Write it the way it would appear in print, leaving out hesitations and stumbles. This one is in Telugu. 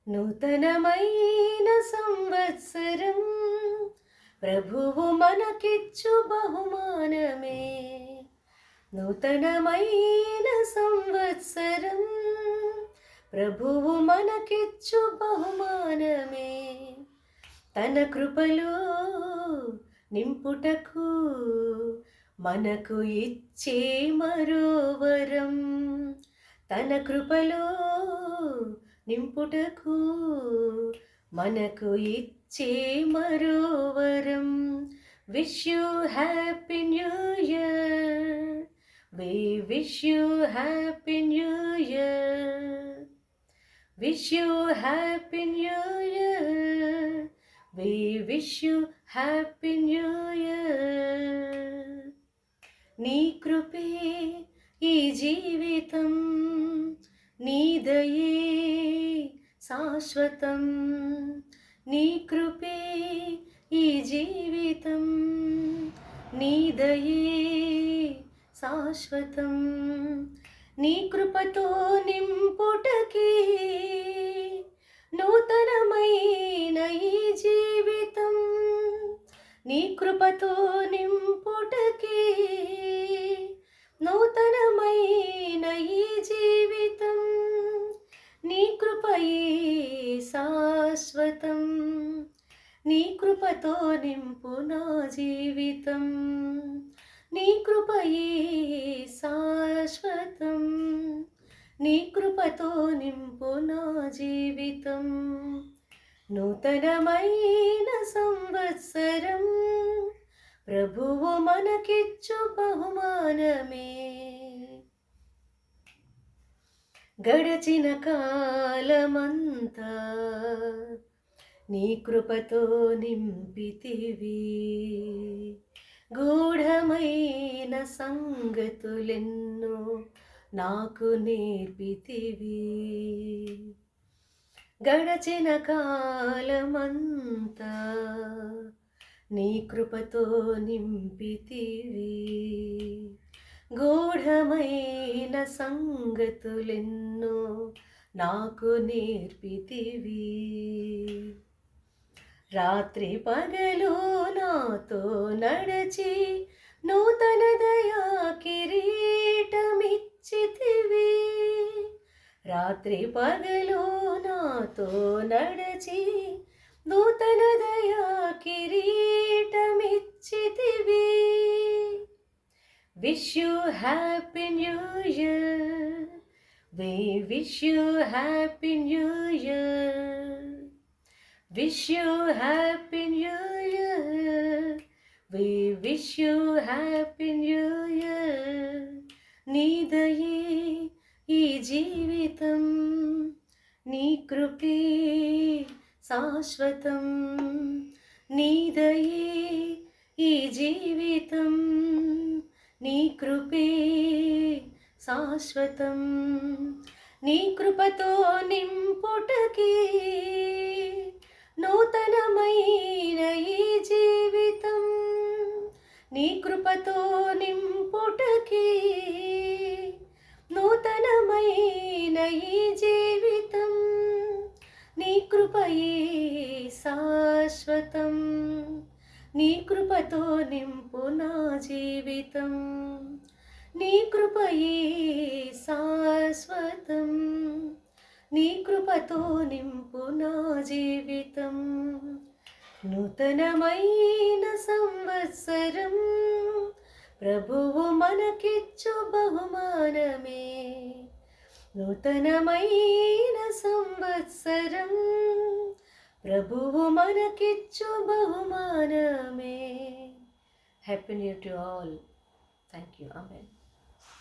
నూతనమైన సంవత్సరం ప్రభువు మనకిచ్చు బహుమానమే. నూతనమైన సంవత్సరం ప్రభువు మనకిచ్చు బహుమానమే. తన కృపలో నింపుటకు మనకు ఇచ్చే మరో వరం. తన కృపలో నింపుటకు మనకు ఇచ్చే మరో వరం. Wish you happy new year, we wish you happy new year, wish you happy new year, we wish you happy new year. నీ కృపే ఈ జీవితం, నీ దయే శాశ్వతం. నీ కృపే ఈ జీవితం, నీ దయే శాశ్వతం. నీ కృపతో నింపుటకి నూతనమైన ఈ జీవితం. నీ కృపతో నింపుటకి నూతనమైన ఈ జీవితం. నీ కృపయే శాశ్వతం, నీ కృపతో నింపు నా జీవితం. నీ కృపయే శాశ్వతం, నీ కృపతో నింపు నా జీవితం. నూతనమైన సంవత్సరం ప్రభువు మనకిచ్చు బహుమానమే. గడచిన కాలమంతా నీ కృపతో నింపితివి. గూఢమైన సంగతులెన్నో నాకు నేర్పితివి. గడచిన కాలమంతా నీ కృపతో నింపితివి. గూఢమైన సంగతులెన్నో నాకు నేర్పితివి. రాత్రి పగలు నాతో నడచి నూతన దయా కిరీటమిచ్చితివి. రాత్రి పగలు నాతో నడచి నూతన దయా కిరీటమిచ్చితివి. Wish you happy new year, we wish you happy new year, wish you happy new year, we wish you happy new year. నీ దయే ఈ జీవితం, నీ కృపే శాశ్వతం. నీ దయే ఈ జీవితం, నీ కృపే శాశ్వతం. నీ కృపతో నింపుటకి నూతనమైన ఈ జీవితం. నీ కృపతో నింపుటకి నూతనమైన ఈ జీవితం. నీ కృపయే శాశ్వతం, నీ కృపతో నింపు నా జీవితం. నీ కృపయే శాశ్వతం, నీ కృపతో నింపు నా జీవితం. నూతనమైన సంవత్సరం ప్రభువు మనకిచ్చు బహుమానమే. నూతనమైన సంవత్సరం ప్రభువు మనకిచ్చు బహుమానమే. Happy new year to all. Thank you. Amen.